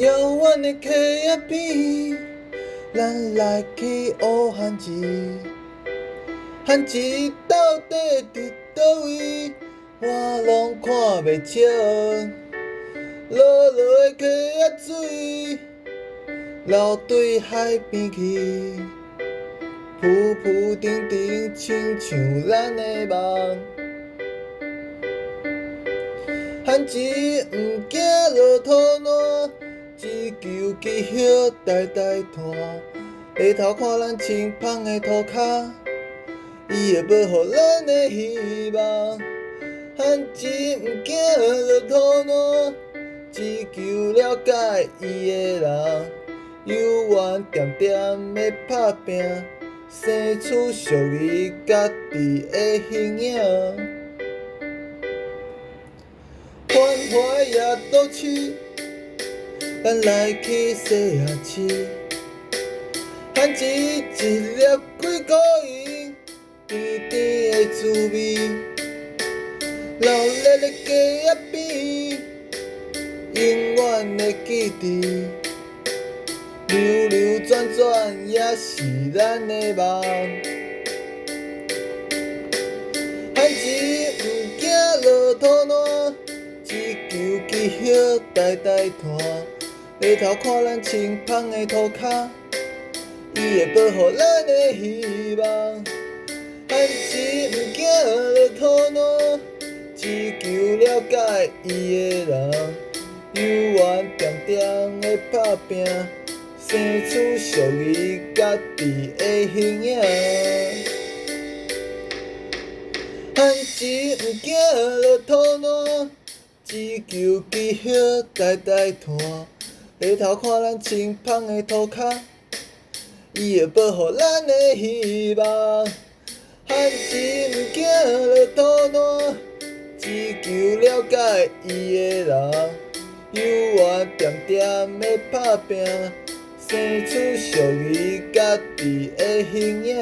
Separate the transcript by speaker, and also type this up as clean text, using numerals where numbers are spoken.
Speaker 1: 遥远的溪仔边，咱来去学汉字。汉字到底伫倒位，我拢看袂清。落落的溪仔水，流对海边去，浮浮沉沉，亲像咱的梦。汉字毋惊落土烂，只求记叶代代传。日头看咱清芳的涂骹，伊会保护咱的希望。汉字毋惊落土烂，只求了解伊的人。有缘点点的打拼，生出属于家己的形影。繁华夜都市，咱来去细汉市。汉字一粒几箍银，甜甜的滋味。热热的溪仔边，永远会记伫。流流转转也是咱的梦。汉字毋惊落土烂，只求记叶代代传。日头看咱清芳的涂骹，伊会保护咱的希望。汉字毋惊落土烂，只求了解伊的人。有缘点点的打拼，生出属于家己的形影。汉字毋惊落土烂，只求记叶代代传。日头看咱清芳的涂骹，伊会保护咱的希望。汉字毋惊落土烂，只求了解伊的人。有缘点点的打拼，生出属于家己的形影。